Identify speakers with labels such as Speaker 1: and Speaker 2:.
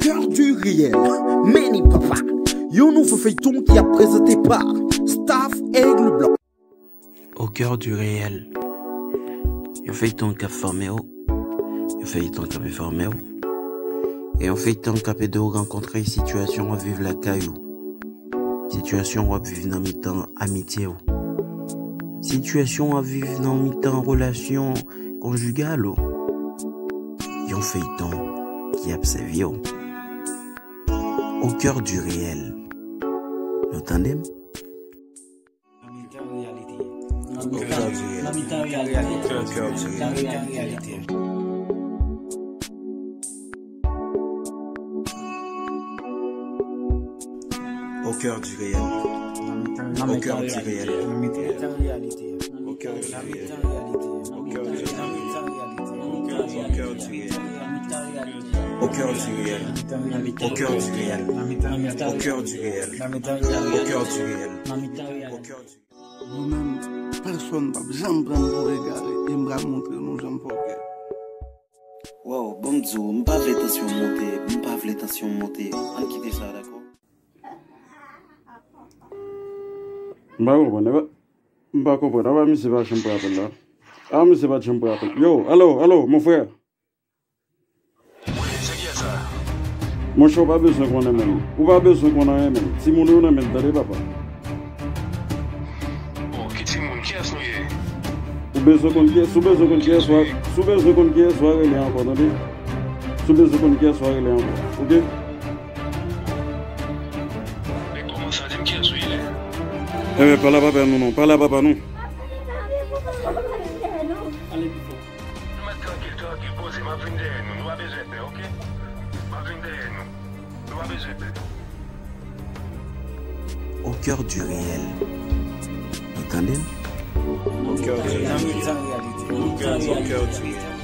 Speaker 1: cœur du réel, Meni Papa, un nouveau feuilleton qui a présenté par Staff Aigle Blanc.
Speaker 2: Au cœur du réel, un feuilleton qui a formé, un feuilleton qui a formé, et un feuilleton qui a de rencontrer situation à vivre la caillou, situation à vivre dans mi-temps amitié, situation à vivre dans mi-temps relation conjugale, un feuilleton qui observe au cœur du réel. Vous entendez? Au cœur du réel. Au cœur du réel. Au cœur du réel. Au cœur du réel. Au cœur du réel. Au cœur du réel. Au cœur du réel. Au cœur du réel. Au cœur du
Speaker 3: Moi-même, personne n'a jamais pris pour regarder et me montrer nos jambes pour que.
Speaker 4: Wow, bon Dieu, je ne pas la tension monter, je ne pas la tension monter. On quitte ça, d'accord?
Speaker 5: Mba comprendre, ava mi se va chambre appel là. Ah mi se va chambre appel. Yo, allô, mon frère.
Speaker 6: Oui, c'est qui ça?
Speaker 5: Mon choix pas besoin qu'on ait même. Ou pas besoin qu'on ait même. Si mon on a même d'aller papa.
Speaker 6: Oh, qui c'est mon qui est souillé?
Speaker 5: Ou besoin qu'on qui, sous besoin qu'on qui soit, sous besoin qu'on qui soit il est encore attendez. Sous besoin qu'on qui soit il est encore. OK?
Speaker 6: Mais comment ça dit qui est souillé?
Speaker 5: Eh mais pas là papa non, pas là papa non.
Speaker 2: Au cœur du réel. Vous entendez?
Speaker 5: Au cœur du réel. Au cœur du réel.